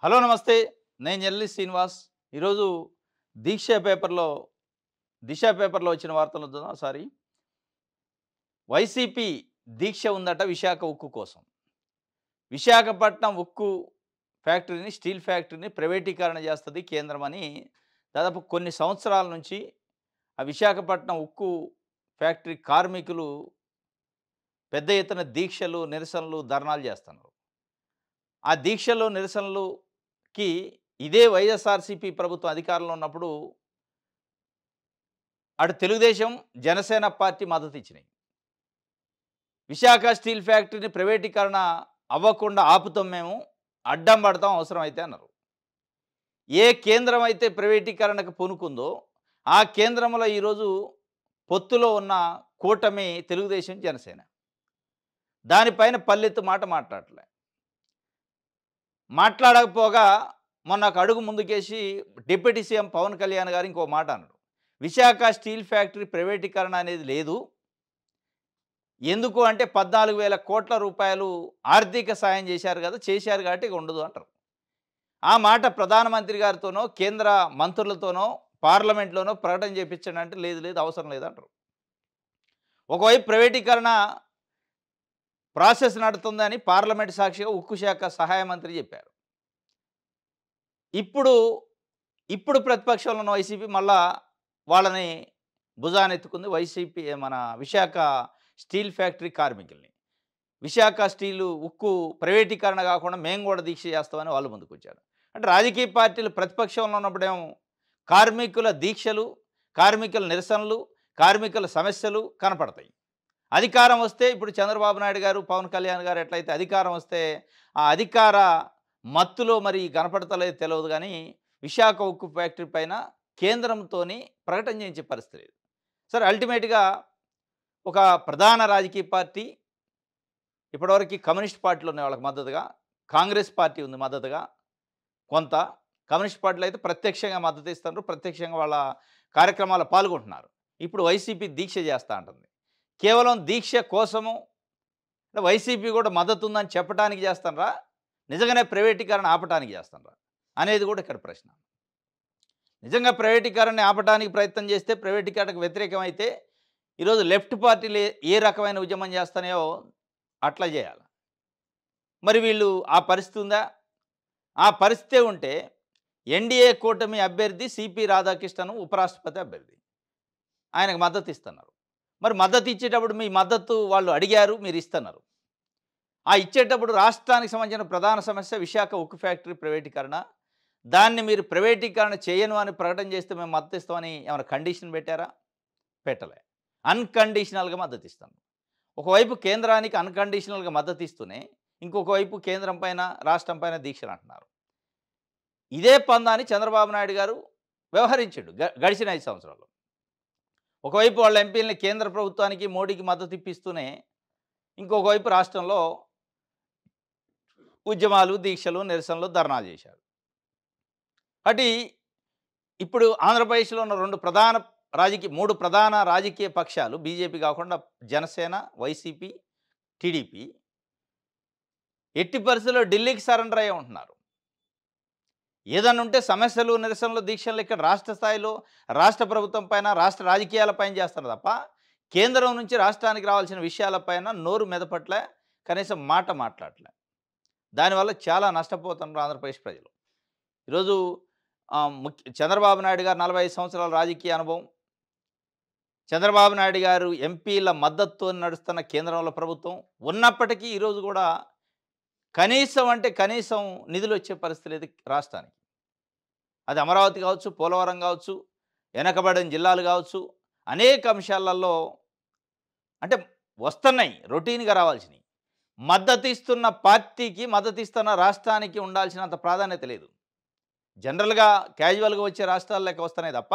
Hello నమస్తే. నేను ఎల్లి శ్రీనివాస్. ఈరోజు దీక్ష పేపర్‌లో 'దిశ' పేపర్‌లో వచ్చిన వార్తలు చూద్దాం ఒకసారి. వైసీపీ దీక్ష ఉందట విశాఖ ఉక్కు కోసం. విశాఖపట్నం ఉక్కు ఫ్యాక్టరీని, స్టీల్ ఫ్యాక్టరీని ప్రైవేటీకరణ చేస్తది కేంద్రం అని దాదాపు కొన్ని సంవత్సరాల నుంచి ఆ విశాఖపట్నం ఉక్కు ఫ్యాక్టరీ కార్మికులు పెద్ద ఎత్తున దీక్షలు, నిరసనలు, ధర్నాలు చేస్తున్నారు. ఆ దీక్షలు, నిరసనలుకి ఇదే వైఎస్ఆర్‌సీపీ ప్రభుత్వం అధికారంలో ఉన్నప్పుడు అటు తెలుగుదేశం, జనసేన పార్టీ మద్దతిచ్చినాయి. విశాఖ స్టీల్ ఫ్యాక్టరీని ప్రైవేటీకరణ అవ్వకుండా ఆపుతాం మేము, అడ్డం పడతాం అవసరమైతే అన్నారు. ఏ కేంద్రం అయితే ప్రైవేటీకరణకు పూనుకుందో, ఆ కేంద్రంలో ఈరోజు పొత్తులో ఉన్న కూటమి తెలుగుదేశం, జనసేన. దానిపైన పల్లెత్తు మాట మాట్లాడలే. మాట్లాడకపోగా మొన్న ఒక అడుగు ముందుకేసి డిప్యూటీ సీఎం పవన్ కళ్యాణ్ గారు ఇంకో మాట అన్నాడు. విశాఖ స్టీల్ ఫ్యాక్టరీ ప్రైవేటీకరణ అనేది లేదు. ఎందుకు అంటే 14,000 కోట్ల రూపాయలు ఆర్థిక సాయం చేశారు కదా, చేశారు కాబట్టి ఇక ఉండదు అంటారు. ఆ మాట ప్రధానమంత్రి గారితోనో, కేంద్ర మంత్రులతోనో, పార్లమెంట్‌లోనో ప్రకటన చేపించండి అంటే లేదు లేదు అవసరం లేదంటారు. ఒకవైపు ప్రైవేటీకరణ ప్రాసెస్ నడుతుందని పార్లమెంట్ సాక్షిగా ఉక్కు శాఖ సహాయ మంత్రి చెప్పారు. ఇప్పుడు ఇప్పుడు ప్రతిపక్షంలో ఉన్న వైసీపీ మళ్ళా వాళ్ళని భుజానెత్తుకుంది. వైసీపీ మన విశాఖ స్టీల్ ఫ్యాక్టరీ కార్మికుల్ని. విశాఖ స్టీలు ఉక్కు ప్రైవేటీకరణ కాకుండా మేము కూడా దీక్ష చేస్తామని వాళ్ళు ముందుకొచ్చారు. అంటే రాజకీయ పార్టీలు ప్రతిపక్షంలో ఉన్నప్పుడేమో కార్మికుల దీక్షలు, కార్మికుల నిరసనలు, కార్మికుల సమస్యలు కనపడతాయి. అధికారం వస్తే ఇప్పుడు చంద్రబాబు నాయుడు గారు, పవన్ కళ్యాణ్ గారు ఎట్లయితే అధికారం వస్తే ఆ అధికార మత్తులో మరి కనపడతలేదు తెలియదు కానీ విశాఖ ఉక్కు ఫ్యాక్టరీ పైన కేంద్రంతోని ప్రకటన చేయించే పరిస్థితి లేదు. సరే అల్టిమేట్‌గా ఒక ప్రధాన రాజకీయ పార్టీ ఇప్పటివరకు కమ్యూనిస్ట్ పార్టీలు ఉన్నాయి వాళ్ళకి మద్దతుగా, కాంగ్రెస్ పార్టీ ఉంది మద్దతుగా కొంత. కమ్యూనిస్ట్ పార్టీలు అయితే ప్రత్యక్షంగా మద్దతు ఇస్తున్నారు, ప్రత్యక్షంగా వాళ్ళ కార్యక్రమాల్లో పాల్గొంటున్నారు. ఇప్పుడు వైసీపీ దీక్ష చేస్తూ ఉంటుంది. కేవలం దీక్ష కోసము అంటే వైసీపీ కూడా మద్దతు ఉందని చెప్పడానికి చేస్తారా, నిజంగానే ప్రైవేటీకరణ ఆపటానికి చేస్తారా అనేది కూడా ఇక్కడ ప్రశ్న. నిజంగా ప్రైవేటీకరణని ఆపటానికి ప్రయత్నం చేస్తే, ప్రైవేటీకరణకు వ్యతిరేకమైతే ఈరోజు లెఫ్ట్ పార్టీలు ఏ రకమైన ఉద్యమం చేస్తాయో అట్లా చేయాలి. మరి వీళ్ళు ఆ పరిస్థితి ఉందా? ఆ పరిస్థితే ఉంటే ఎన్డీఏ కూటమి అభ్యర్థి సిపి రాధాకృష్ణన్ ఉపరాష్ట్రపతి అభ్యర్థి. ఆయనకు మద్దతు ఇస్తున్నారు. మరి మద్దతు ఇచ్చేటప్పుడు మీ మద్దతు వాళ్ళు అడిగారు, మీరు ఇస్తున్నారు. ఆ ఇచ్చేటప్పుడు రాష్ట్రానికి సంబంధించిన ప్రధాన సమస్య విశాఖ ఉక్కు ఫ్యాక్టరీ ప్రైవేటీకరణ. దాన్ని మీరు ప్రైవేటీకరణ చేయను అని ప్రకటన చేస్తే మేము మద్దతు ఇస్తామని ఏమైనా కండిషన్ పెట్టారా? పెట్టలే. అన్‌కండిషనల్‌గా మద్దతు ఇస్తాను. ఒకవైపు కేంద్రానికి అన్‌కండిషనల్‌గా మద్దతు ఇస్తూనే, ఇంకొక వైపు కేంద్రం పైన, రాష్ట్రం పైన దీక్షలు అంటున్నారు. ఇదే పందాని చంద్రబాబు నాయుడు గారు వ్యవహరించాడు గడిచిన 5 సంవత్సరాల్లో. ఒకవైపు వాళ్ళ ఎంపీలని కేంద్ర ప్రభుత్వానికి, మోడీకి మద్దతు ఇప్పిస్తూనే, ఇంకొక వైపు రాష్ట్రంలో ఉద్యమాలు, దీక్షలు, నిరసనలు, ధర్నాలు చేశారు. కాబట్టి ఇప్పుడు ఆంధ్రప్రదేశ్లో ఉన్న 3 ప్రధాన రాజకీయ పక్షాలు బీజేపీ కాకుండా జనసేన, వైసీపీ, టీడీపీ ఎట్టి పరిస్థితుల్లో ఢిల్లీకి సరెండర్ అయ్యి ఉంటున్నారు. ఏదన్నా ఉంటే సమస్యలు, నిరసనలు, దీక్షలు ఇక్కడ రాష్ట్ర స్థాయిలో రాష్ట్ర ప్రభుత్వం పైన, రాష్ట్ర రాజకీయాలపైన చేస్తున్నారు తప్ప కేంద్రం నుంచి రాష్ట్రానికి రావాల్సిన విషయాలపైన నోరు మెదపట్లే, కనీసం మాట మాట్లాడలే. దానివల్ల చాలా నష్టపోతున్నారు ఆంధ్రప్రదేశ్ ప్రజలు. ఈరోజు చంద్రబాబు నాయుడు గారు 45 సంవత్సరాల రాజకీయ అనుభవం, చంద్రబాబు నాయుడు గారు ఎంపీల మద్దతుతో నడుస్తున్న కేంద్రంలో ప్రభుత్వం ఉన్నప్పటికీ ఈరోజు కూడా కనీసం అంటే కనీసం నిధులు వచ్చే పరిస్థితి లేదు రాష్ట్రానికి. అది అమరావతి కావచ్చు, పోలవరం కావచ్చు, వెనకబడిన జిల్లాలు కావచ్చు, అనేక అంశాలలో అంటే వస్తున్నాయి, రొటీన్‌గా రావాల్సినవి. మద్దతు ఇస్తున్న పార్టీకి, మద్దతు ఇస్తున్న రాష్ట్రానికి ఉండాల్సినంత ప్రాధాన్యత లేదు. జనరల్‌గా క్యాజువల్‌గా వచ్చే రాష్ట్రాల లెక్క వస్తున్నాయి తప్ప,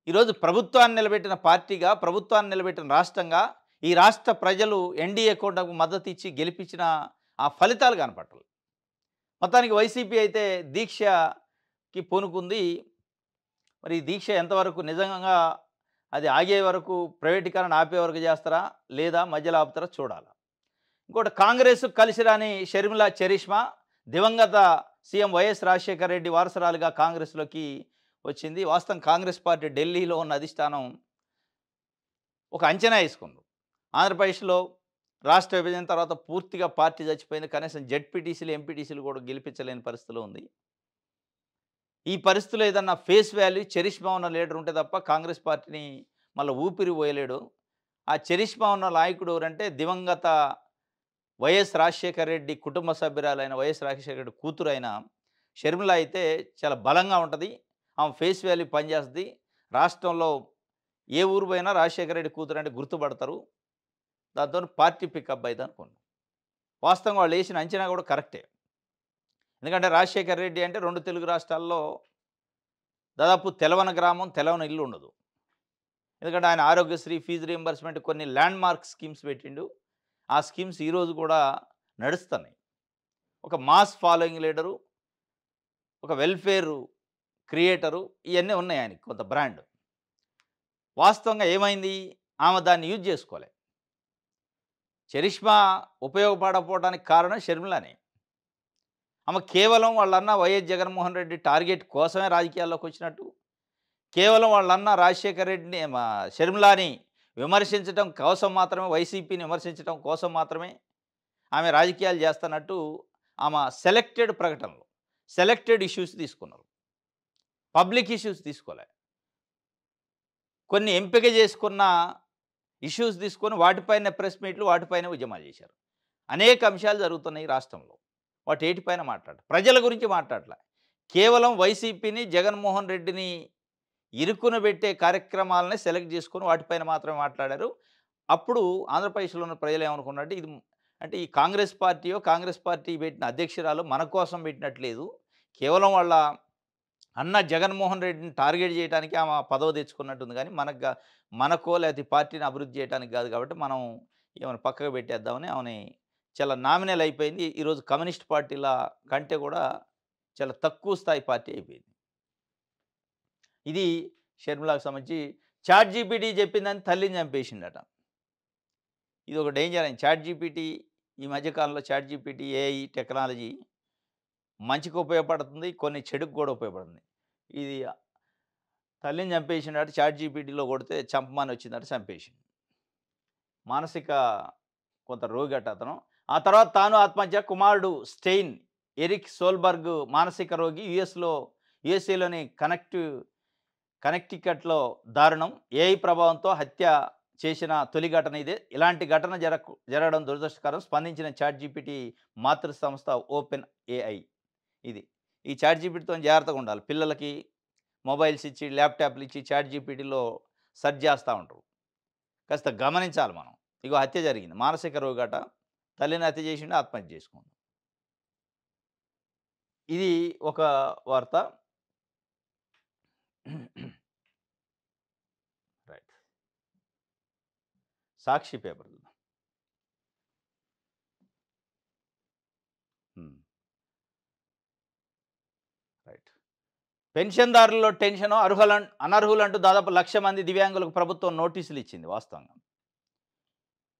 ఈరోజు ప్రభుత్వాన్ని నిలబెట్టిన పార్టీగా, ప్రభుత్వాన్ని నిలబెట్టిన రాష్ట్రంగా, ఈ రాష్ట్ర ప్రజలు ఎన్డీఏ కూటమికి మద్దతు ఇచ్చి గెలిపించిన ఆ ఫలితాలు కనపడలేదు. మొత్తానికి వైసీపీ అయితే దీక్షకి పూనుకుంది. మరి ఈ దీక్ష ఎంతవరకు నిజంగా అది ఆగే వరకు, ప్రైవేటీకరణ ఆపే వరకు చేస్తారా, లేదా మధ్యలో ఆపుతారా చూడాలి. ఇంకోటి కాంగ్రెస్ కలిసి రాని షర్మిల చరిష్మా, దివంగత సీఎం వైఎస్ రాజశేఖర రెడ్డి వారసురాలుగా కాంగ్రెస్‌లోకి వచ్చింది. వాస్తవం కాంగ్రెస్ పార్టీ ఢిల్లీలో ఉన్న అధిష్టానం ఒక అంచనా ఏసుకుంది. ఆంధ్రప్రదేశ్‌లో రాష్ట్ర విభజన తర్వాత పూర్తిగా పార్టీ చచ్చిపోయింది. కనీసం జెడ్పీటీసీలు, ఎంపీటీసీలు కూడా గెలిపించలేని పరిస్థితిలో ఉంది. ఈ పరిస్థితిలో ఏదన్నా ఫేస్ వాల్యూ చరిష్మా ఉన్న లీడర్ ఉంటే తప్ప కాంగ్రెస్ పార్టీని మళ్ళా ఊపిరి పోయలేడు. ఆ చరిష్మా ఉన్న నాయకుడు ఎవరంటే దివంగత వైఎస్ రాజశేఖర రెడ్డి కుటుంబ సభ్యురాలైన వైఎస్ రాజశేఖర రెడ్డి కూతురైన షర్మిల అయితే చాలా బలంగా ఉంటది. ఆమె ఫేస్ వాల్యూ పనిచేస్తది. రాష్ట్రంలో ఏ ఊరు పోయినా రాజశేఖర రెడ్డి కూతురంటే గుర్తుపడతారు. దాంతోని పార్టీ పికప్ అయిద్దనుకోండి. వాస్తవంగా వాళ్ళేసిన అంచనా కూడా కరెక్టే. ఎందుకంటే రాజశేఖర రెడ్డి అంటే 2 తెలుగు రాష్ట్రాల్లో దాదాపు తెలవని గ్రామం, తెలవని ఇల్లు ఉండదు. ఎందుకంటే ఆయన ఆరోగ్యశ్రీ, ఫీజు రీయింబర్స్‌మెంట్ కొన్ని ల్యాండ్ మార్క్ స్కీమ్స్ పెట్టిండు. ఆ స్కీమ్స్ ఈరోజు కూడా నడుస్తున్నాయి. ఒక మాస్ ఫాలోయింగ్ లీడరు, ఒక వెల్‌ఫేర్ క్రియేటరు ఇయన్నీ ఉన్నాయి ఆయనకి కొంత బ్రాండ్. వాస్తవంగా ఏమైంది? ఆమె దాన్ని యూజ్ చేసుకోలే. చరిష్మా ఉపయోగపడకపోవడానికి కారణం షర్మిలనే. ఆమె కేవలం వాళ్ళన్న వైఎస్ జగన్మోహన్ రెడ్డి టార్గెట్ కోసమే రాజకీయాల్లోకి వచ్చినట్టు, కేవలం వాళ్ళన్న రాజశేఖర రెడ్డిని షర్మిలాని విమర్శించడం కోసం మాత్రమే, వైసీపీని విమర్శించడం కోసం మాత్రమే ఆమె రాజకీయాలు చేస్తున్నట్టు ఆమె సెలెక్టెడ్ ప్రకటనలు, సెలెక్టెడ్ ఇష్యూస్ తీసుకున్నారు. పబ్లిక్ ఇష్యూస్ తీసుకోలే. కొన్ని ఎంపిక చేసుకున్న ఇష్యూస్ తీసుకొని వాటిపైన ప్రెస్ మీట్లు, వాటిపైన ఉద్యమాలు చేశారు. అనేక అంశాలు జరుగుతున్నాయి రాష్ట్రంలో. వాటేటిపైన మాట్లాడరు. ప్రజల గురించి మాట్లాడలే. కేవలం వైసీపీని, జగన్మోహన్ రెడ్డిని ఇరుకున పెట్టే కార్యక్రమాలనే సెలెక్ట్ చేసుకొని వాటిపైన మాత్రమే మాట్లాడారు. అప్పుడు ఆంధ్రప్రదేశ్‌లో ఉన్న ప్రజలు ఏమనుకున్నారంటే ఇది అంటే ఈ కాంగ్రెస్ పార్టీయో, కాంగ్రెస్ పార్టీ పెట్టిన అధ్యక్షురాలు మన కోసం పెట్టినట్టు లేదు. కేవలం వాళ్ళ అన్న జగన్మోహన్ రెడ్డిని టార్గెట్ చేయడానికి ఆమె పదవి తెచ్చుకున్నట్టుంది గానీ మనకో లేకపోతే ఈ పార్టీని అభివృద్ధి చేయడానికి కాదు కాబట్టి మనం ఈమెను పక్కకు పెట్టేద్దామని ఆమెని చాలా నామినల్ అయిపోయింది. ఈరోజు కమ్యూనిస్ట్ పార్టీల కంటే కూడా చాలా తక్కువ స్థాయి పార్టీ అయిపోయింది. ఇది షర్మిలాకు సంబంధించి చాట్ జీపీటీ చెప్పిందని తల్లిని చంపేసిండట. ఇది ఒక డేంజర్ అయింది. చాట్ జీపీటీ ఈ మధ్య కాలంలో చాట్ జీపీటీ, ఏఐ టెక్నాలజీ మంచికి ఉపయోగపడుతుంది. కొన్ని చెడుకు కూడా ఉపయోగపడుతుంది. ఇది తల్లిని చంపేసిండట. చాట్ జీపీటీలో కొడితే చంపమని వచ్చిందట, చంపేసిండు. మానసిక కొంత రోగట అతను. ఆ తర్వాత తాను ఆత్మహత్య, కుమారుడు స్టెయిన్ ఎరిక్ సోల్బర్గ్ మానసిక రోగి. యూఎస్ఏలోని కనెక్టికట్లో దారుణం. ఏఐ ప్రభావంతో హత్య చేసిన తొలి ఘటన ఇదే. ఇలాంటి ఘటన జరగడం దురదృష్టకరం. స్పందించిన చాట్ జీపీటీ మాతృ సంస్థ ఓపెన్ ఏఐ. ఇది ఈ చాట్ జీపీటీతో జాగ్రత్తగా ఉండాలి. పిల్లలకి మొబైల్స్ ఇచ్చి, ల్యాప్టాప్లు ఇచ్చి చాట్ జీపీటీలో సెర్చ్ చేస్తూ ఉంటారు. కాస్త గమనించాలి మనం. ఇగో హత్య జరిగింది. మానసిక రోగట. తల్లిని హత్య చేసిండు, ఆత్మహత్య చేసుకుంది. ఇది ఒక వార్త. రైట్. సాక్షి పేపర్ చూద్దాం. రైట్. పెన్షన్దారుల్లో టెన్షను, అనర్హులంటూ దాదాపు 1,00,000 మంది దివ్యాంగులకు ప్రభుత్వం నోటీసులు ఇచ్చింది. వాస్తవంగా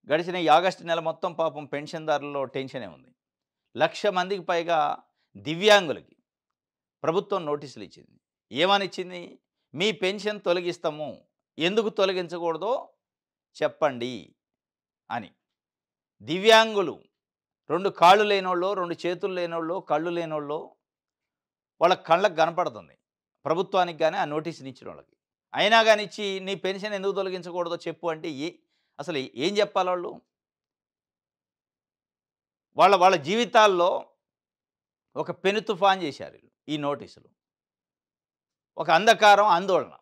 గడిచిన ఈ ఆగస్టు నెల మొత్తం పాపం పెన్షన్దారుల్లో టెన్షనే ఉంది. 1,00,000 మందికి పైగా దివ్యాంగులకి ప్రభుత్వం నోటీసులు ఇచ్చింది. ఏమని ఇచ్చింది? మీ పెన్షన్ తొలగిస్తాము, ఎందుకు తొలగించకూడదో చెప్పండి అని. దివ్యాంగులు 2 కాళ్ళు లేనోళ్ళు, 2 చేతులు లేనోళ్ళు, కళ్ళు లేనోళ్ళు వాళ్ళ కళ్ళకు కనపడుతుంది ప్రభుత్వానికి కానీ ఆ నోటీసులు ఇచ్చిన వాళ్ళకి. అయినా కానీ ఇచ్చి నీ పెన్షన్ ఎందుకు తొలగించకూడదో చెప్పు అంటే అసలు ఏం చెప్పాలి వాళ్ళు? వాళ్ళ జీవితాల్లో ఒక పెను తుఫాన్ చేశారు ఈ నోటీసులు. ఒక అంధకారం, ఆందోళన.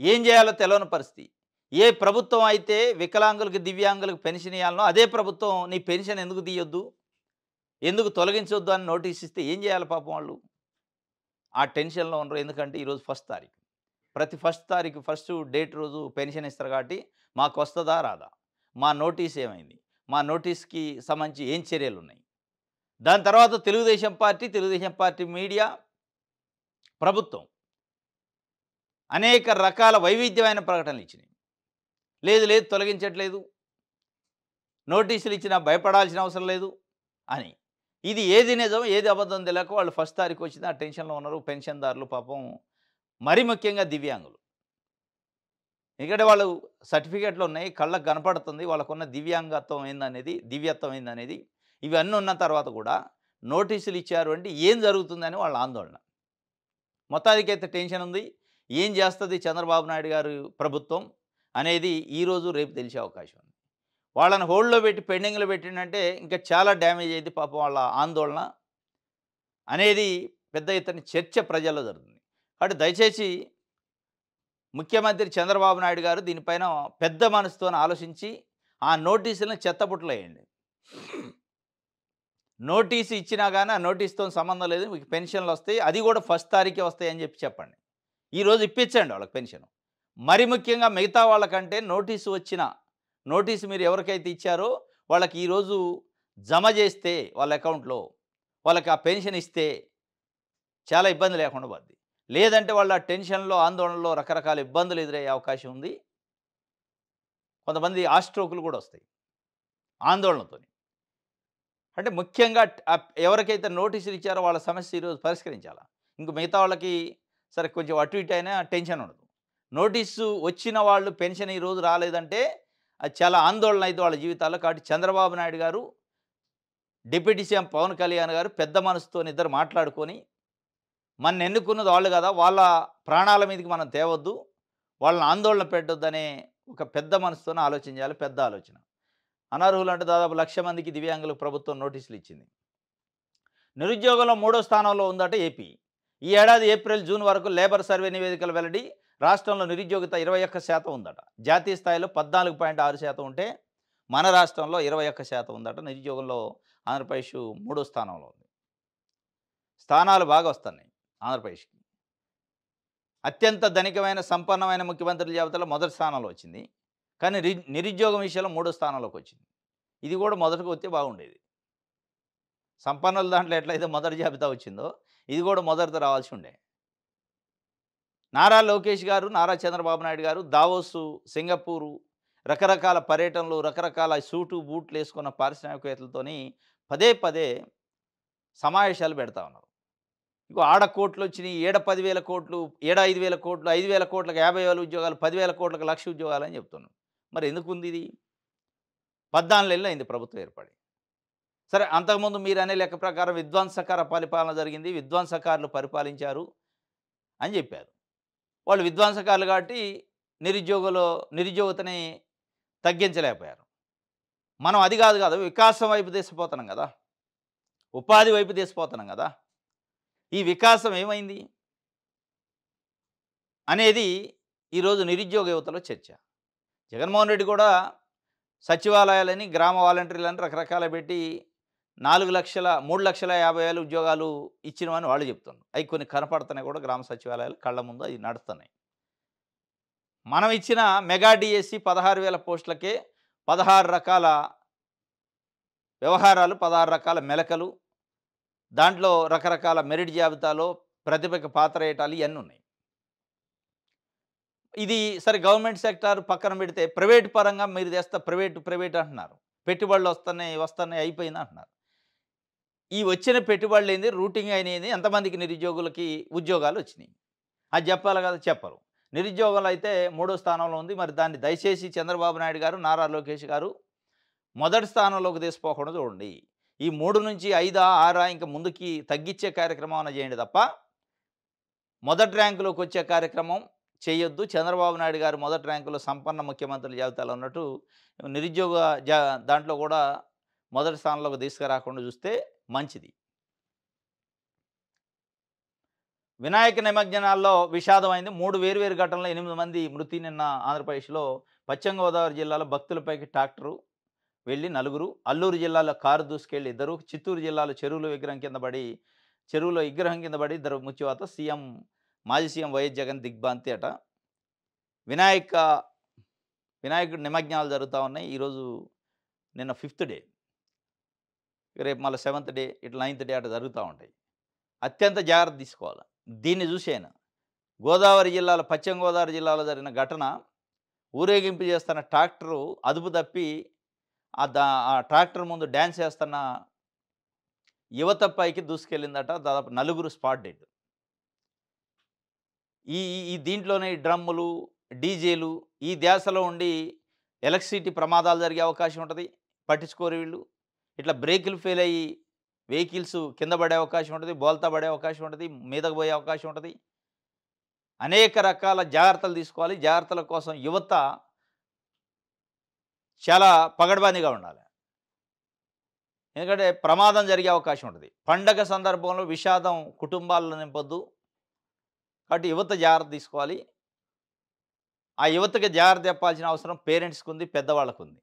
ఏం చేయాలో తెలియని పరిస్థితి. ఏ ప్రభుత్వం అయితే వికలాంగులకు, దివ్యాంగులకు పెన్షన్ ఇవ్వాలనో అదే ప్రభుత్వం నీ పెన్షన్ ఎందుకు తీయొద్దు, ఎందుకు తొలగించొద్దు అని నోటీస్ ఇస్తే ఏం చేయాలి పాపం వాళ్ళు? ఆ టెన్షన్లో ఉండరు. ఎందుకంటే ఈరోజు 1 తారీఖు. ప్రతి 1 తారీఖు ఫస్ట్ డేట్ రోజు పెన్షన్ ఇస్తారు కాబట్టి మాకు వస్తుందా రాదా, మా నోటీస్ ఏమైంది, మా నోటీస్కి సంబంధించి ఏం చర్యలు ఉన్నాయి. దాని తర్వాత తెలుగుదేశం పార్టీ మీడియా, ప్రభుత్వం అనేక రకాల వైవిధ్యమైన ప్రకటనలు ఇచ్చినాయి. లేదు తొలగించట్లేదు, నోటీసులు ఇచ్చినా భయపడాల్సిన అవసరం లేదు అని. ఇది ఏది నిజం, ఏది అబద్ధం తెలియక వాళ్ళు ఫస్ట్ తారీఖు వచ్చింది ఆ టెన్షన్‌లో ఉన్నారు. పెన్షన్‌దారులు పాపం మరి ముఖ్యంగా దివ్యాంగులు. ఎందుకంటే వాళ్ళు సర్టిఫికేట్‌లున్నాయి. కళ్ళకి కనపడుతుంది. వాళ్ళకున్న దివ్యాంగత్వం ఏందనేది, దివ్యత్వం ఏందనేది. ఇవన్నీ ఉన్న తర్వాత కూడా నోటీసులు ఇచ్చారు అంటే ఏం జరుగుతుందని వాళ్ళ ఆందోళన. మొత్తానికైతే టెన్షన్ ఉంది. ఏం చేస్తది చంద్రబాబు నాయుడు గారు ప్రభుత్వం అనేది ఈరోజు, రేపు తెలిసే అవకాశం ఉంది. వాళ్ళని హోల్డ్‌లో పెట్టి పెండింగ్‌లో పెట్టిండంటే ఇంకా చాలా డ్యామేజ్ అయ్యిద్ది పాపం వాళ్ళ ఆందోళన అనేది పెద్ద ఎత్తున చర్చ ప్రజల్లో జరుగుతుంది. కాబట్టి దయచేసి ముఖ్యమంత్రి చంద్రబాబు నాయుడు గారు దీనిపైన పెద్ద మనసుతోని ఆలోచించి ఆ నోటీసులను చెత్తబుట్టలో ఎయండి. నోటీస్ ఇచ్చినా గాని ఆ నోటీస్‌తోని సంబంధం లేదు. మీకు పెన్షన్‌లొస్తాయి. అది కూడా ఫస్ట్ తారీఖే వస్తాయని చెప్పండి. ఈరోజు ఇప్పించండి వాళ్ళకి పెన్షన్. మరి ముఖ్యంగా మిగతా వాళ్ళకంటే నోటీసు మీరు ఎవరికైతే ఇచ్చారో వాళ్ళకి ఈరోజు జమ చేస్తే వాళ్ళ అకౌంట్‌లో, వాళ్ళకి ఆ పెన్షన్ ఇస్తే చాలా ఇబ్బంది లేకుండా పోద్ది. లేదంటే వాళ్ళ టెన్షన్‌లో, ఆందోళనలో రకరకాల ఇబ్బందులు ఎదురయ్యే అవకాశం ఉంది. కొంతమంది హార్ట్ స్ట్రోక్‌లు కూడా వస్తాయి ఆందోళనతోని. అంటే ముఖ్యంగా ఎవరికైతే నోటీసులు ఇచ్చారో వాళ్ళ సమస్య ఈరోజు పరిష్కరించాలా. ఇంక మిగతా వాళ్ళకి సరే కొంచెం అటు ఇటు అయినా టెన్షన్ ఉండదు. నోటీసు వచ్చిన వాళ్ళు పెన్షన్ ఈరోజు రాలేదంటే అది చాలా ఆందోళన అయిద్ది వాళ్ళ జీవితాల్లో. కాబట్టి చంద్రబాబు నాయుడు గారు, డిప్యూటీ సీఎం పవన్ కళ్యాణ్ గారు పెద్ద మనసుతోని ఇద్దరు మాట్లాడుకొని మనని ఎన్నుకున్నది వాళ్ళు కదా! వాళ్ళ ప్రాణాల మీదకి మనం తేవద్దు. వాళ్ళని ఆందోళన పెట్టొద్దనే ఒక పెద్ద మనసుతోని ఆలోచన చేయాలి. పెద్ద ఆలోచన. అనర్హులు అంటే దాదాపు 1,00,000 మందికి దివ్యాంగులకు ప్రభుత్వం నోటీసులు ఇచ్చింది. నిరుద్యోగంలో మూడో స్థానంలో ఉందట ఏపీ. ఈ ఏడాది ఏప్రిల్, జూన్ వరకు లేబర్ సర్వే నివేదికల వెల్లడి. రాష్ట్రంలో నిరుద్యోగిత 21% ఉందట. జాతీయ స్థాయిలో 14.6% ఉంటే మన రాష్ట్రంలో 21% ఉందట. నిరుద్యోగంలో ఆంధ్రప్రదేశ్ మూడో స్థానంలో ఉంది. స్థానాలు బాగా వస్తున్నాయి ఆంధ్రప్రదేశ్‌కి. అత్యంత ధనికమైన, సంపన్నమైన ముఖ్యమంత్రుల జాబితాలో మొదటి స్థానంలో వచ్చింది. కానీ నిరుద్యోగం విషయంలో మూడో స్థానంలోకి వచ్చింది. ఇది కూడా మొదటగా వస్తే బాగుండేది. సంపన్నుల దాంట్లో ఎట్లయితే మొదటి జాబితా వచ్చిందో ఇది కూడా మొదటిది రావాల్సి ఉండే. నారా లోకేష్ గారు, నారా చంద్రబాబు నాయుడు గారు దావోసు, సింగపూరు రకరకాల పర్యటనలు, రకరకాల సూటు, బూట్లు వేసుకున్న పారిశ్రామికవేత్తలతోని పదే పదే సమావేశాలు పెడతా ఉన్నారు. ఇగో ఆడ కోట్లొచ్చినియి, ఈడ 10,000 కోట్లు, ఈడ 5,000 కోట్లు, 5,000 కోట్లకు 50,000 ఉద్యోగాలు, 10,000 కోట్లకు 1,00,000 ఉద్యోగాలని చెప్తున్నారు. మరి ఎందుకుంది ఇది? 14 నెలలు అయింది ప్రభుత్వం ఏర్పడి. సరే అంతకుముందు మీరనే లెక్క ప్రకారం విధ్వంసకర పరిపాలన జరిగింది. విధ్వంసకారులు పరిపాలించారు అని చెప్పారు. వాళ్ళు విధ్వంసకారులు కాబట్టి నిరుద్యోగతని తగ్గించలేకపోయారు. మనం అది కాదు కదా! వికాసం వైపు తీసుకుపోతున్నాం కదా! ఉపాధి వైపు తీసుకుపోతున్నాం కదా! ఈ వికాసం ఏమైంది? అనేది ఈరోజు నిరుద్యోగ యువతలో చర్చ. జగన్మోహన్ రెడ్డి కూడా సచివాలయాలని, గ్రామ వాలంటీర్లని రకరకాలు పెట్టి 3,50,000 ఉద్యోగాలు ఇచ్చినవని వాళ్ళు చెప్తున్నారు. అవి కొన్ని కనపడుతున్నాయి కూడా గ్రామ సచివాలయాలు కళ్ళ ముందు అవి నడుస్తున్నాయి. మనం ఇచ్చిన మెగా డిఎస్సి 16,000 పోస్టులకే 16 రకాల వ్యవహారాలు, 16 రకాల మెలకలు, దాంట్లో రకరకాల మెరిట్ జాబితాలో ప్రతిభకు పాత్ర వేయటాలు ఇవన్నీ ఉన్నాయి. ఇది సరే గవర్నమెంట్ సెక్టార్ పక్కన పెడితే ప్రైవేట్ పరంగా మీరు తెస్తే ప్రైవేట్ అంటున్నారు. పెట్టుబడులు వస్తున్నాయి అయిపోయింది అంటున్నారు. ఈ వచ్చిన పెట్టుబడులు ఏంది, రూటింగ్ అయినది, ఎంతమందికి నిరుద్యోగులకి ఉద్యోగాలు వచ్చినాయి అది చెప్పాలి కదా, చెప్పరు. నిరుద్యోగంలో అయితే మూడో స్థానంలో ఉంది. మరి దాన్ని దయచేసి చంద్రబాబు నాయుడు గారు, నారా లోకేష్ గారు మొదటి స్థానంలోకి తీసుకోకుండా చూడండి. ఈ 3 నుంచి 5, 6 ఇంకా ముందుకి తగ్గించే కార్యక్రమం అన్న చేయండి తప్ప మొదటి ర్యాంకులోకి వచ్చే కార్యక్రమం చేయొద్దు. చంద్రబాబు నాయుడు గారు మొదటి ర్యాంకులో సంపన్న ముఖ్యమంత్రుల జాబితాలో ఉన్నట్టు నిరుద్యోగ దాంట్లో కూడా మొదటి స్థానంలోకి తీసుకురాకుండా చూస్తే మంచిది. వినాయక నిమజ్జనాల్లో విషాదమైంది. 3 వేర్వేరు ఘటనలో 8 మంది మృతి. నిన్న ఆంధ్రప్రదేశ్లో పశ్చిమ గోదావరి జిల్లాలో భక్తులపైకి ట్రాక్టరు వెళ్ళి 4, అల్లూరు జిల్లాలో కారు దూసుకెళ్ళి 2, చిత్తూరు జిల్లాలో చెరువులో విగ్రహం కింద పడి 2 మృత్యువాత. మాజీ సీఎం వైఎస్ జగన్ దిగ్భ్రాంతి అట. వినాయకుడి నిమజ్జనాలు జరుగుతూ ఉన్నాయి. ఈరోజు నిన్న 5th డే, రేపు మళ్ళీ 7th డే, ఇట్లా 9th డే అట్లా జరుగుతూ ఉంటాయి. అత్యంత జాగ్రత్త తీసుకోవాలి. దీన్ని చూసేనా పశ్చిమ గోదావరి జిల్లాలో జరిగిన ఘటన, ఊరేగింపు చేస్తున్న ట్రాక్టరు అదుపు తప్పి ఆ ట్రాక్టర్ ముందు డ్యాన్స్ చేస్తున్న యువత పైకి దూసుకెళ్ళిందట. దాదాపు నలుగురు స్పాట్ డెడ్. ఈ ఈ ఈ దీంట్లోనే ఈ డ్రమ్ములు, డీజేలు ఈ ధ్యాసలో ఉండి ఎలక్ట్రిసిటీ ప్రమాదాలు జరిగే అవకాశం ఉంటది. పట్టించుకోరు వీళ్ళు. ఇట్లా బ్రేకులు ఫెయిల్ అయ్యి వెహికల్స్ కింద పడే అవకాశం ఉంటది. బోల్తా పడే అవకాశం ఉంటది. మీదకు పోయే అవకాశం ఉంటది. అనేక రకాల జాగ్రత్తలు తీసుకోవాలి. జాగ్రత్తల కోసం యువత చాలా పగడ్బందీగా ఉండాలి. ఎందుకంటే ప్రమాదం జరిగే అవకాశం ఉంటది. పండగ సందర్భంలో విషాదం కుటుంబాల్లో నింపొద్దు. కాబట్టి యువత జాగ్రత్త తీసుకోవాలి. ఆ యువతకి జాగ్రత్త చెప్పాల్సిన అవసరం పేరెంట్స్‌కుంది, పెద్దవాళ్ళకుంది.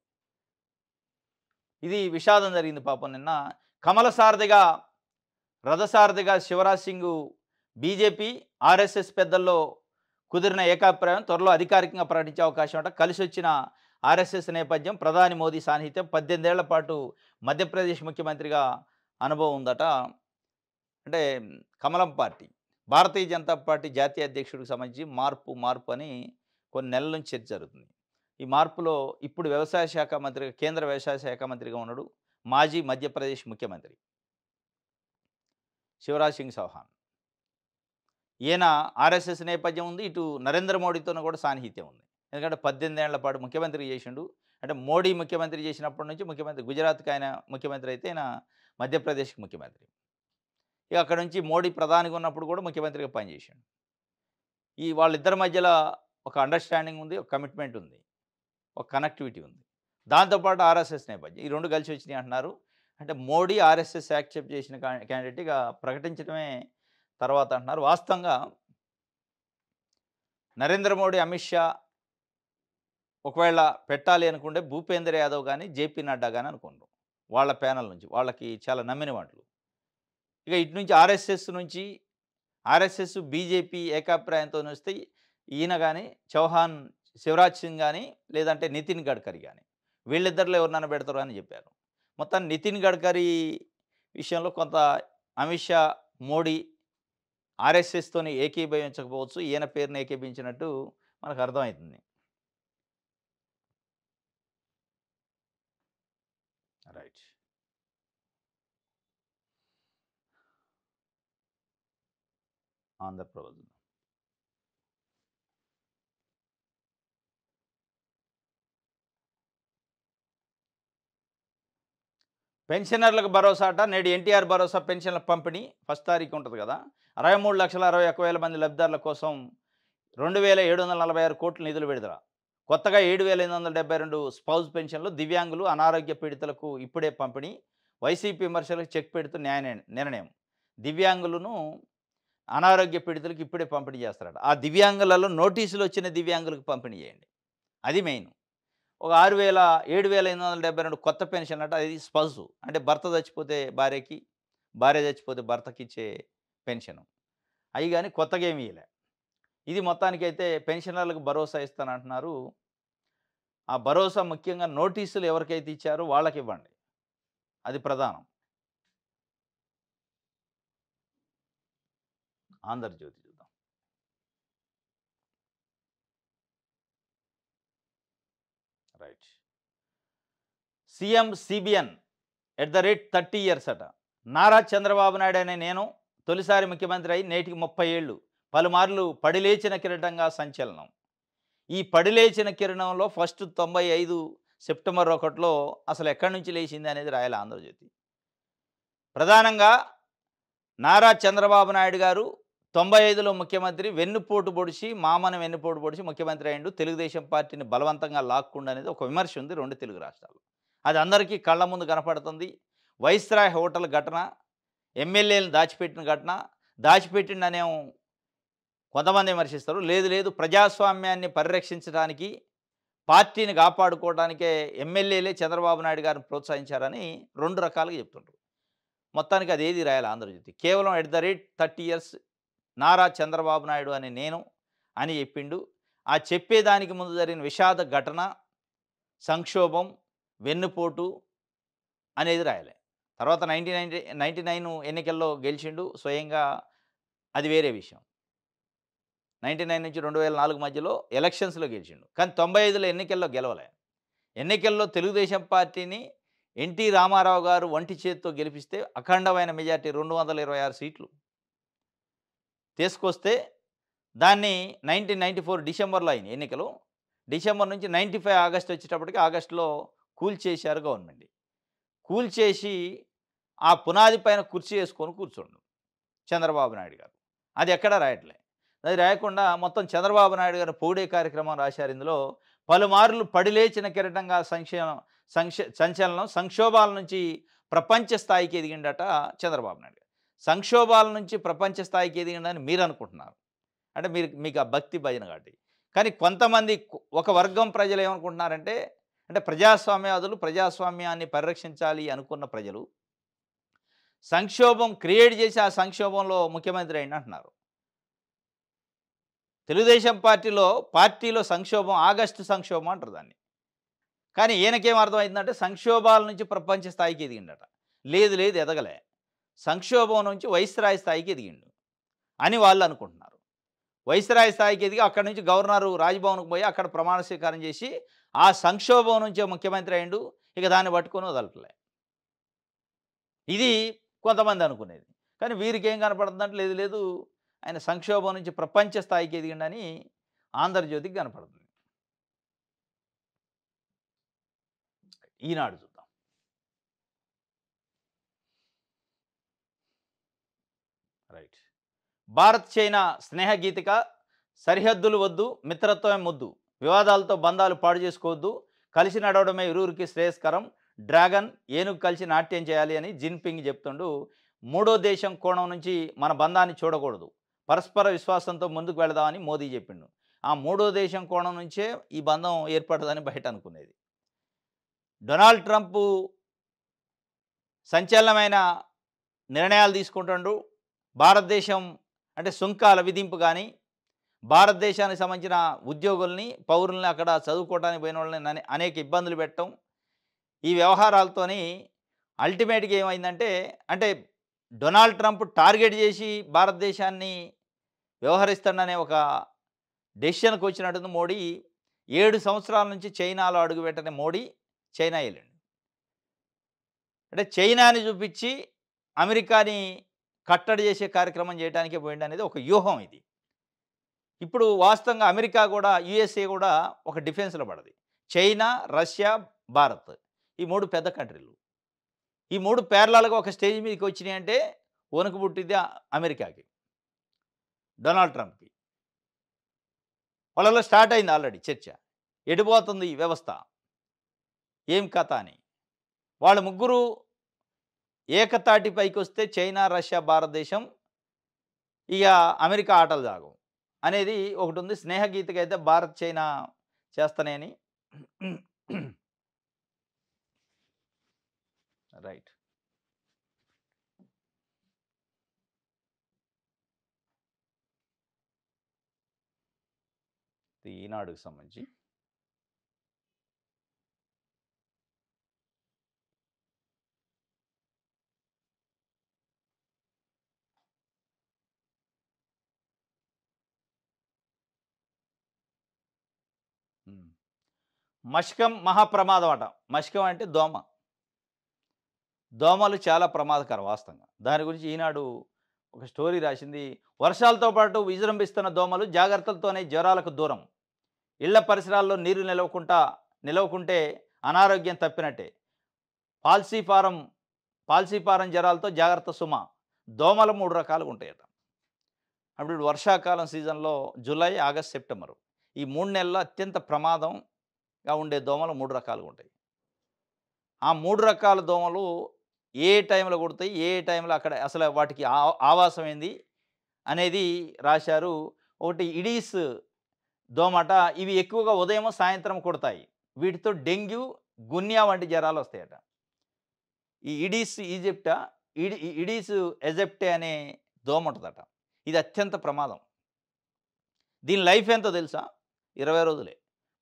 ఇది విషాదం జరిగింది పాపం నిన్న. కమల సారథిగా, రథసారథిగా శివరాజ్ సింగ్ బీజేపీ, ఆర్ఎస్ఎస్ పెద్దల్లో కుదిరిన ఏకాభిప్రాయం త్వరలో అధికారికంగా ప్రకటించే అవకాశం ఉంట. కలిసొచ్చిన ఆర్ఎస్ఎస్ నేపథ్యం, ప్రధాని మోదీ సాన్నిహిత్యం, 18 ఏళ్ల పాటు మధ్యప్రదేశ్ ముఖ్యమంత్రిగా అనుభవం ఉందట. అంటే కమలం పార్టీ, భారతీయ జనతా పార్టీ జాతీయ అధ్యక్షుడికి సంబంధించి మార్పు అని కొన్ని నెలల నుంచి చర్చ జరుగుతుంది. ఈ మార్పులో ఇప్పుడు వ్యవసాయ శాఖ మంత్రిగా, కేంద్ర వ్యవసాయ శాఖ మంత్రిగా ఉన్నాడు మాజీ మధ్యప్రదేశ్ ముఖ్యమంత్రి శివరాజ్ సింగ్ చౌహాన్. ఈయన ఆర్ఎస్ఎస్ నేపథ్యం ఉంది. ఇటు నరేంద్ర మోడీతోనూ కూడా సాన్నిహిత్యం ఉంది. ఎందుకంటే 18 ఏళ్ల పాటు ముఖ్యమంత్రి చేసిండు. అంటే మోడీ ముఖ్యమంత్రి చేసినప్పటి నుంచి ముఖ్యమంత్రి, గుజరాత్‌కి ఆయన ముఖ్యమంత్రి అయితే ఈయన మధ్యప్రదేశ్‌కి ముఖ్యమంత్రి. ఇక అక్కడి నుంచి మోడీ ప్రధానిగా ఉన్నప్పుడు కూడా ముఖ్యమంత్రిగా పనిచేసిండు. ఈ వాళ్ళిద్దరి మధ్యలో ఒక అండర్‌స్టాండింగ్ ఉంది. ఒక కమిట్మెంట్ ఉంది. ఒక కనెక్టివిటీ ఉంది. దాంతో పాటు ఆర్ఎస్ఎస్ నేపథ్యం. ఈ 2 కలిసి వచ్చినాయి అంటున్నారు. అంటే మోడీ, ఆర్ఎస్ఎస్ యాక్సెప్ట్ చేసిన క్యాండిడేట్‌గా ప్రకటించడమే తర్వాత అంటున్నారు. వాస్తవంగా నరేంద్ర మోడీ, అమిత్ షా ఒకవేళ పెట్టాలి అనుకుంటే భూపేంద్ర యాదవ్ గాని, జేపీ నడ్డా గాని అనుకుంటారు. వాళ్ళ ప్యానెల్ నుంచి. వాళ్ళకి చాలా నమ్మిన వాళ్ళు. ఇక ఇటు నుంచి ఆర్ఎస్ఎస్ నుంచి, ఆర్ఎస్ఎస్, బీజేపీ ఏకాభిప్రాయంతో వస్తే ఈయన గాని, చౌహాన్, శివరాజ్ సింగ్ గాని, లేదంటే నితిన్ గడ్కరీ గాని, వీళ్ళిద్దరిలో ఎవరినైనా పెడతారు అని చెప్పారు. మొత్తాన్ని నితిన్ గడ్కరీ విషయంలో కొంత అమిత్ షా, మోడీ ఆర్ఎస్ఎస్తోని ఏకీభవించకపోవచ్చు. ఈయన పేరుని ఏకీభవించినట్టు మనకు అర్థమవుతుంది. రైట్. ఆంధ్రప్రదేశ్ పెన్షనర్లకు భరోసా అట. నేడు ఎన్టీఆర్ భరోసా పెన్షన్ల పంపిణీ ఫస్ట్ తారీఖు ఉంటుంది కదా. 63,61,000 మంది లబ్ధిదారుల కోసం 2,746 కోట్ల నిధులు విడుదల. కొత్తగా 7,872 స్పౌజ్ పెన్షన్లు, దివ్యాంగులు, అనారోగ్య పీడితులకు ఇప్పుడే పంపిణీ. వైసీపీ విమర్శలకు చెక్ పెడుతూ నిర్ణయం. దివ్యాంగులను, అనారోగ్య పీడితులకు ఇప్పుడే పంపిణీ చేస్తారట. ఆ దివ్యాంగులలో నోటీసులు వచ్చిన దివ్యాంగులకు పంపిణీ చేయండి. అది మెయిన్. ఒక 7,872 కొత్త పెన్షన్ అట. అది స్పౌజు అంటే భర్త చచ్చిపోతే భార్యకి, భార్య చచ్చిపోతే భర్తకి ఇచ్చే పెన్షను. అవి కానీ కొత్తగా ఏమీ ఇయ్యలే. ఇది మొత్తానికైతే పెన్షనర్లకు భరోసా ఇస్తానంటున్నారు. ఆ భరోసా ముఖ్యంగా నోటీసులు ఎవరికైతే ఇచ్చారో వాళ్ళకి ఇవ్వండి. అది ప్రధానం. ఆంధ్రజ్యోతి చూద్దాం. రైట్. సీఎం సిబిఎన్ @30 ఇయర్స్ అట. నారా చంద్రబాబు నాయుడు అనే నేను తొలిసారి ముఖ్యమంత్రి అయి నేటికి 30 ఏళ్ళు. పలుమార్లు పడిలేచిన కిరీటంగా సంచలనం. ఈ పడిలేచిన కిరణంలో ఫస్ట్ 95 సెప్టెంబర్ 1లో అసలు ఎక్కడి నుంచి లేచింది అనేది రాయాలి ఆంధ్రజ్యోతి. ప్రధానంగా నారా చంద్రబాబు నాయుడు గారు 95లో ముఖ్యమంత్రి, వెన్నుపోటు పొడిచి, మామను వెన్నుపోటు పొడిచి ముఖ్యమంత్రి అయ్యిండు. తెలుగుదేశం పార్టీని బలవంతంగా లాక్కుండా అనేది ఒక విమర్శ ఉంది 2 తెలుగు రాష్ట్రాల్లో. అది అందరికీ కళ్ళ ముందు కనపడుతుంది. వైస్రాయ్ హోటల్ ఘటన, ఎమ్మెల్యేలను దాచిపెట్టిన ఘటన, దాచిపెట్టిండనే కొంతమంది విమర్శిస్తారు. లేదు ప్రజాస్వామ్యాన్ని పరిరక్షించడానికి, పార్టీని కాపాడుకోవడానికే ఎమ్మెల్యేలే చంద్రబాబు నాయుడు గారిని ప్రోత్సహించారని 2 రకాలుగా చెప్తుంటారు. మొత్తానికి అదేది రాయాలి ఆంధ్రజ్యోతి. కేవలం @30 ఇయర్స్ నారా చంద్రబాబు నాయుడు అని నేను అని చెప్పిండు. ఆ చెప్పేదానికి ముందు జరిగిన విషాద ఘటన, సంక్షోభం, వెన్నుపోటు అనేది రాయాలి. తర్వాత 99 ఎన్నికల్లో గెలిచిండు స్వయంగా, అది వేరే విషయం. 99 నుంచి 2004 మధ్యలో ఎలక్షన్స్‌లో గెలిచిండు. కానీ 95లో ఎన్నికల్లో గెలవలే. ఎన్నికల్లో తెలుగుదేశం పార్టీని ఎన్టీ రామారావు గారు ఒంటి చేత్తో గెలిపిస్తే అఖండమైన మెజార్టీ 226 సీట్లు తీసుకొస్తే దాన్ని 1994 డిసెంబర్‌లో అయినాయి ఎన్నికలు. డిసెంబర్ నుంచి 95 ఆగస్ట్ వచ్చేటప్పటికి ఆగస్ట్‌లో కూల్చేశారు గవర్నమెంట్. కూల్చేసి ఆ పునాది పైన కుర్చీ యేసుకొని కూర్చుండు చంద్రబాబు నాయుడు గారు. అది ఎక్కడా రాయట్లే. అది రాయకుండా మొత్తం చంద్రబాబు నాయుడు గారు పొగిడే కార్యక్రమం రాశారు ఇందులో. పలుమార్లు పడిలేచిన కిరీటంగా సంచలనం సంక్షోభాల నుంచి ప్రపంచ స్థాయికి ఎదిగిండట చంద్రబాబు నాయుడు గారు. సంక్షోభాల నుంచి ప్రపంచ స్థాయికి ఎదిగిండని మీరు అనుకుంటున్నారు. అంటే మీకు ఆ భక్తి భజన కాబట్టి. కానీ కొంతమంది ఒక వర్గం ప్రజలు ఏమనుకుంటున్నారంటే, అంటే ప్రజాస్వామ్యవాదులు ప్రజాస్వామ్యాన్ని పరిరక్షించాలి అనుకున్న ప్రజలు సంక్షోభం క్రియేట్ చేసి ఆ సంక్షోభంలో ముఖ్యమంత్రి అయిండు అంటున్నారు. తెలుగుదేశం పార్టీలో సంక్షోభం ఆగస్టు సంక్షోభం అంటారు దాన్ని. కానీ ఈయనకేం అర్థమైందంటే సంక్షోభాల నుంచి ప్రపంచ స్థాయికి ఎదిగిండట. లేదు ఎదగలే. సంక్షోభం నుంచి వైస్రాయ్ స్థాయికి ఎదిగిండు అని వాళ్ళు అనుకుంటున్నారు. వైస్రాయ్ స్థాయికి ఎదిగి అక్కడి నుంచి గవర్నరు రాజ్భవన్‌కి పోయి అక్కడ ప్రమాణ స్వీకారం చేసి ఆ సంక్షోభం నుంచే ముఖ్యమంత్రి అయిండు. ఇక దాన్ని పట్టుకొని వదలట్లే. ఇది కొంతమంది అనుకునేది. కానీ వీరికేం కనపడుతుందంటే లేదు ఆయన సంక్షోభం నుంచి ప్రపంచ స్థాయికి ఎదిగిండని ఆంధ్రజ్యోతికి కనపడుతుంది. ఈనాడు చూద్దాం. రైట్. భారత్ చైనా స్నేహగీతిక సరిహద్దులు వద్దు మిత్రత్వమే ముద్దు వివాదాలతో బంధాలు పాడు చేసుకోవద్దు కలిసి నడవడమే ఇరువురికి శ్రేయస్కరం డ్రాగన్ ఏనుగు కలిసి నాట్యం చేయాలి అని జిన్పింగ్ చెప్తుండు. మూడో దేశం కోణం నుంచి మన బంధాన్ని చూడకూడదు పరస్పర విశ్వాసంతో ముందుకు వెళదామని మోదీ చెప్పిండు. ఆ మూడో దేశం కోణం నుంచే ఈ బంధం ఏర్పడదని బయట అనుకునేది. డొనాల్డ్ ట్రంప్ సంచలనమైన నిర్ణయాలు తీసుకుంటుండు. భారతదేశం అంటే సుంకాల విధింపు కానీ భారతదేశానికి సంబంధించిన ఉద్యోగుల్ని పౌరుల్ని అక్కడ చదువుకోవడానికి పోయిన వాళ్ళని అనేక ఇబ్బందులు పెట్టడం ఈ వ్యవహారాలతోని అల్టిమేట్గా ఏమైందంటే అంటే డొనాల్డ్ ట్రంప్ టార్గెట్ చేసి భారతదేశాన్ని వ్యవహరిస్తాడనే ఒక డెసిషన్కి వచ్చినట్టు మోడీ 7 సంవత్సరాల నుంచి చైనాలో అడుగుపెట్టని మోడీ చైనా వెళ్ళండి. అంటే చైనాని చూపించి అమెరికాని కట్టడి చేసే కార్యక్రమం చేయడానికే పోయింది అనేది ఒక వ్యూహం ఇది. ఇప్పుడు వాస్తవంగా అమెరికా కూడా యుఎస్ఏ కూడా ఒక డిఫెన్స్లో పడది. చైనా రష్యా భారత్ ఈ 3 పెద్ద కంట్రీలు. ఈ 3 ప్యారలల్గా ఒక స్టేజ్ మీదకి వచ్చినాయి అంటే వణుకు పుట్టింది అమెరికాకి డొనాల్డ్ ట్రంప్కి. వాళ్ళలో స్టార్ట్ అయింది ఆల్రెడీ చర్చ. ఎడిపోతుంది ఈ వ్యవస్థ ఏం కథ అని. వాళ్ళు ముగ్గురు ఏకతాటి పైకి వస్తే చైనా రష్యా భారతదేశం ఇక అమెరికా ఆటలు సాగం అనేది ఒకటి ఉంది. స్నేహగీతకి అయితే భారత్ చైనా చేస్తానని రైట్. ఈనాడుకు సంబంధించి మష్కం మహాప్రమాదం అట. మష్కం అంటే దోమ. దోమలు చాలా ప్రమాదకరం వాస్తవంగా. దాని గురించి ఈనాడు ఒక స్టోరీ రాసింది. వర్షాలతో పాటు విజృంభిస్తున్న దోమలు జాగ్రత్తలతోనే జ్వరాలకు దూరం. ఇళ్ల పరిసరాల్లో నీరు నిలవకుంటే అనారోగ్యం తప్పినట్టే. పాల్సీఫారం జ్వరాలతో జాగ్రత్త సుమ. దోమలు 3 రకాలుగా ఉంటాయట. అప్పుడు వర్షాకాలం సీజన్లో జూలై ఆగస్ట్ సెప్టెంబరు ఈ 3 నెలల్లో అత్యంత ప్రమాదంగా ఉండే దోమలు 3 రకాలుగా ఉంటాయి. ఆ 3 రకాల దోమలు ఏ టైంలో కుడతాయి ఏ టైంలో అక్కడ అసలు వాటికి ఆవాసం ఏంది అనేది రాశారు. ఒకటి ఇడీస్ దోమట. ఇవి ఎక్కువగా ఉదయం సాయంత్రం కుడతాయి. వీటితో డెంగ్యూ గున్యా వంటి జ్వరాలు వస్తాయట. ఈ ఇడీస్ ఎజెప్టే అనే దోమ ఉంటుందట. ఇది అత్యంత ప్రమాదం. దీని లైఫ్ ఎంతో తెలుసా? 20 రోజులే.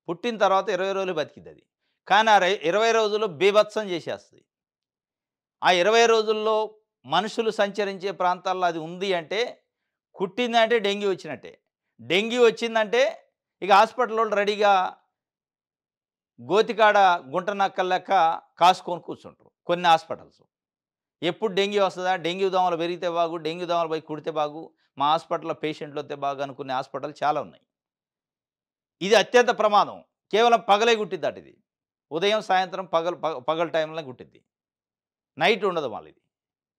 పుట్టిన తర్వాత 20 రోజులు బతికిద్ది అది. కానీ ఆ 20 రోజులు బీభత్సం చేసేస్తుంది. ఆ 20 రోజుల్లో మనుషులు సంచరించే ప్రాంతాల్లో అది ఉంది అంటే కుట్టిందంటే డెంగ్యూ వచ్చినట్టే. డెంగ్యూ వచ్చిందంటే ఇక హాస్పిటల్లో రెడీగా గోతికాడ గుంట నక్కల లెక్క కాసుకొని కూర్చుంటారు కొన్ని హాస్పిటల్స్. ఎప్పుడు డెంగ్యూ వస్తదా? డెంగ్యూ దోమలు పెరిగితే బాగు, డెంగ్యూ దోమలు పోయి కుడితే బాగు, మా హాస్పిటల్‌లో పేషెంట్‌లొస్తే బాగు అనుకునే హాస్పిటల్ చాలా ఉన్నాయి. ఇది అత్యంత ప్రమాదం. కేవలం పగలే గుట్టిద్దట ఇది. ఉదయం, సాయంత్రం పగలు టైంలో గుట్టిద్ది. నైట్ ఉండదు మళ్ళిది.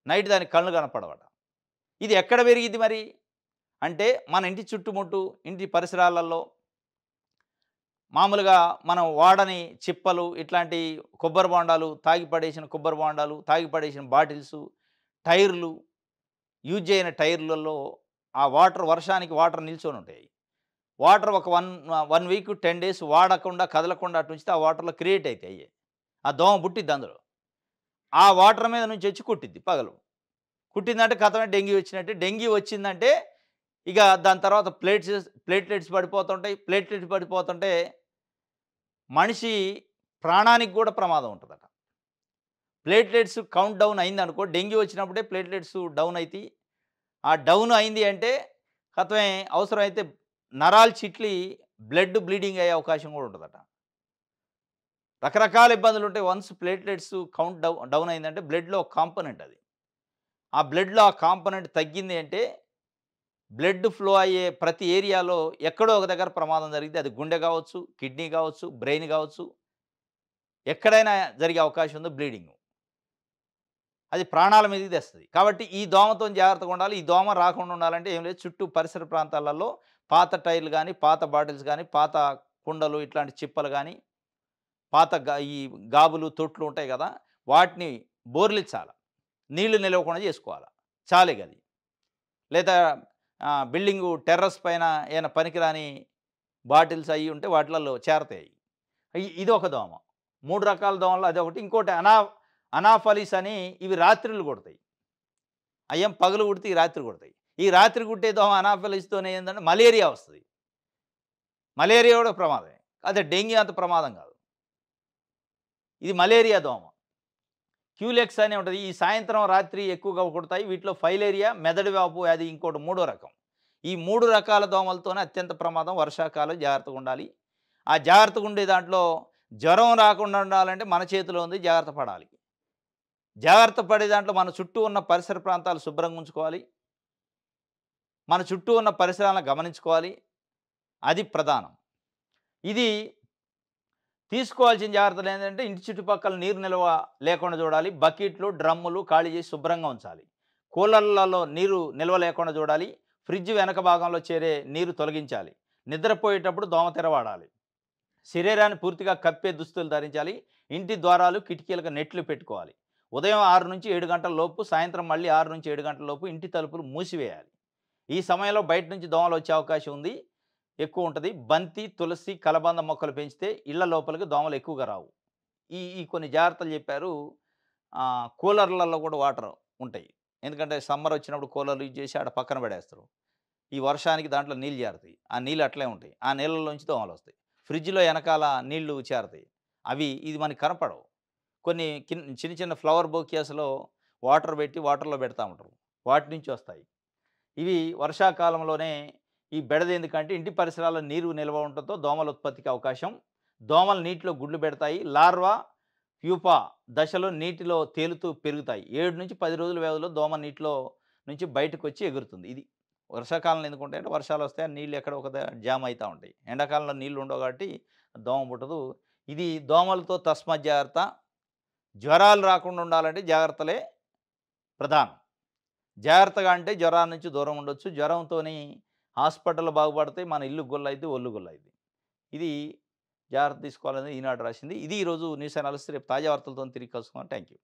నైట్ దానికి కళ్ళు కనపడవట. ఇది ఎక్కడ పెరిగిద్ది మరి? అంటే మన ఇంటి చుట్టుముట్టు, ఇంటి పరిసరాలలో మామూలుగా మనం వాడని చిప్పలు, ఇట్లాంటి కొబ్బరి బొండాలు, తాగి పడేసిన కొబ్బరి బొండాలు, తాగి పడేసిన బాటిల్సు, టైర్లు, యూజ్ చేయని టైర్లలో ఆ వాటర్ వర్షానికి వాటర్ నిల్చొనుంటాయి. వాటర్ ఒక 1 వీక్ 10 డేస్ వాడకుండా, కదలకుండా అటు ఉంచితే ఆ వాటర్‌లో క్రియేట్ అయితాయి అయ్యి. ఆ దోమ పుట్టిద్ది అందులో. ఆ వాటర్ మీద నుంచి వచ్చి కుట్టిద్ది పగలు. కుట్టిందంటే ఖతమే డెంగ్యూ వచ్చినట్టే. డెంగ్యూ వచ్చిందంటే ఇక దాని తర్వాత ప్లేట్‌లెట్స్ పడిపోతుంటాయి. ప్లేట్‌లెట్స్ పడిపోతుంటే మనిషి ప్రాణానికి కూడా ప్రమాదం ఉంటదట. ప్లేట్‌లెట్స్ కౌంట్ డౌన్ అయిందనుకో, డెంగ్యూ వచ్చినప్పుడే ప్లేట్‌లెట్స్ డౌన్ అయితాయి. ఆ డౌన్ అయింది అంటే ఖతమే అవసరమైతే నరాలు చిట్లి బ్లడ్ బ్లీడింగ్ అయ్యే అవకాశం కూడా ఉంటదట. రకరకాల ఇబ్బందులుంటాయి. వన్స్ ప్లేట్‌లెట్స్ కౌంట్ డౌన్ అయిందంటే బ్లడ్‌లో ఒక కాంపోనెంట్ అది. ఆ బ్లడ్‌లో ఆ కాంపోనెంట్ తగ్గింది అంటే బ్లడ్ ఫ్లో అయ్యే ప్రతి ఏరియాలో ఎక్కడో ఒక దగ్గర ప్రమాదం జరిగిద్ది. అది గుండె కావచ్చు, కిడ్నీ కావచ్చు, బ్రెయిన్ కావచ్చు. ఎక్కడైనా జరిగే అవకాశం ఉంది బ్లీడింగు. అది ప్రాణాల మీదకి తెస్తది. కాబట్టి ఈ దోమతోని జాగ్రత్తగా ఉండాలి. ఈ దోమ రాకుండా ఉండాలంటే ఏం లేదు, చుట్టూ పరిసర ప్రాంతాలలో పాత టైర్లు గానీ, పాత బాటిల్స్ గానీ, పాత కుండలు, ఇట్లాంటి చిప్పలు గానీ, పాత ఈ గాబులు, తొట్లు ఉంటాయి గదా! వాటిని బోర్లిచ్చాల. నీళ్లు నిలవకుండా చేసుకోవాల. చాలిగది. లేదా బిల్డింగు టెర్రస్ పైన ఏమైనా పనికిరాని బాటిల్స్ అయ్యి ఉంటే వాటిలలో చేరతాయి. ఇదొక దోమ. 3 రకాల దోమల్లో అదొకటి. ఇంకోటి అనాఫలిస్ అని, ఇవి రాత్రిళ్ళు కుడతాయి. అయ్యేం పగలు కుడితే, ఈ రాత్రి కుడతాయి. ఈ రాత్రి కుట్టే దోమ అనాఫలిస్‌తోనే ఏందంటే మలేరియా వస్తది. మలేరియా కూడా ప్రమాదమే. అదే డెంగ్యూ అంత ప్రమాదం కాదు. ఇది మలేరియా దోమ. క్యూలెక్స్ అని ఉంటది. ఈ సాయంత్రం, రాత్రి ఎక్కువగా కుడతాయి. వీటిలో ఫైలేరియా, మెదడు వాపు వ్యాధి ఇంకోటి మూడో రకం. ఈ 3 రకాల దోమలతోనే అత్యంత ప్రమాదం. వర్షాకాలం జాగ్రత్తగా ఉండాలి. ఆ జాగ్రత్తగా ఉండే దాంట్లో జ్వరం రాకుండా ఉండాలంటే మన చేతిలో ఉంది, జాగ్రత్త పడాలి. జాగ్రత్త పడే దాంట్లో మన చుట్టూ ఉన్న పరిసర ప్రాంతాలు శుభ్రంగా ఉంచుకోవాలి. మన చుట్టూ ఉన్న పరిసరాలను గమనించుకోవాలి. అది ప్రధానం. ఇది తీసుకోవాల్సిన జాగ్రత్తలు ఏంటంటే ఇంటి చుట్టుపక్కల నీరు నిల్వ లేకుండా చూడాలి. బకెట్లు, డ్రమ్ములు ఖాళీ చేసి శుభ్రంగా ఉంచాలి. కూలర్లలో నీరు నిల్వ లేకుండా చూడాలి. ఫ్రిడ్జ్ వెనక భాగంలో చేరే నీరు తొలగించాలి. నిద్రపోయేటప్పుడు దోమతెర వాడాలి. శరీరాన్ని పూర్తిగా కప్పే దుస్తులు ధరించాలి. ఇంటి ద్వారాలు, కిటికీలకు నెట్లు పెట్టుకోవాలి. ఉదయం 6-7 గంటల లోపు, సాయంత్రం మళ్ళీ 6-7 గంటల లోపు ఇంటి తలుపులు మూసివేయాలి. ఈ సమయంలో బయట నుంచి దోమలు వచ్చే అవకాశం ఉంది, ఎక్కువ ఉంటది. బంతి, తులసి, కలబంద మొక్కలు పెంచితే ఇళ్ల లోపలికి దోమలు ఎక్కువగా రావు. ఈ ఈ కొన్ని జాగ్రత్తలు చెప్పారు. కూలర్లలో కూడా వాటర్ ఉంటాయి. ఎందుకంటే సమ్మర్ వచ్చినప్పుడు కూలర్లు యూజ్ చేసి ఆడ పక్కన పడేస్తారు. ఈ వర్షానికి దాంట్లో నీళ్ళు చేరతాయి. ఆ నీళ్ళు అట్లే ఉంటాయి. ఆ నీళ్ళలోంచి దోమలొస్తాయి. ఫ్రిడ్జ్‌లో ఎనకాల నీళ్లు చేరతాయి. ఇది మనకు కనపడవు. కొన్ని చిన్న చిన్న ఫ్లవర్ బొకేస్‌లో వాటర్ పెట్టి వాటర్‌లో పెడతా ఉంటారు. వాటి నుంచి వస్తాయి. ఇవి వర్షాకాలంలోనే ఈ బెడద, ఎందుకంటే ఇంటి పరిసరాల్లో నీరు నిల్వ ఉండటంతో దోమల ఉత్పత్తికి అవకాశం. దోమలు నీటిలో గుడ్లు పెడతాయి. లార్వా, ప్యూపా దశలో నీటిలో తేలుతూ పెరుగుతాయి. 7-10 రోజుల వ్యవధిలో దోమ నీటిలో నుంచి బయటకొచ్చి ఎగురుతుంది. ఇది వర్షాకాలంలో ఎందుకుంటాయంటే వర్షాలు వస్తాయి. ఆ నీళ్ళు ఎక్కడో ఒక జామ్ అయితా ఉంటాయి. ఎండాకాలంలో నీళ్ళు ఉండవు కాబట్టి దోమ పుట్టదు. ఇది దోమలతో తస్మత్ జాగ్రత్త. జ్వరాలు రాకుండా ఉండాలంటే జాగ్రత్తలే ప్రధానం. జాగ్రత్తగా అంటే జ్వరాల నుంచి దూరం ఉండొచ్చు. జ్వరంతోని హాస్పిటల్ బాగుపడతాయి. మన ఇల్లు గుల్లయిద్ది, ఒళ్ళు గుల్లయిద్ది. ఇది జాగ్రత్త తీసుకోవాలని ఈనాడు రాసింది. ఇది ఈరోజు న్యూస్ అనాలిసిస్. రేపు తాజా వార్తలతోని తిరిగి కలుసుకుందాం. Thank you.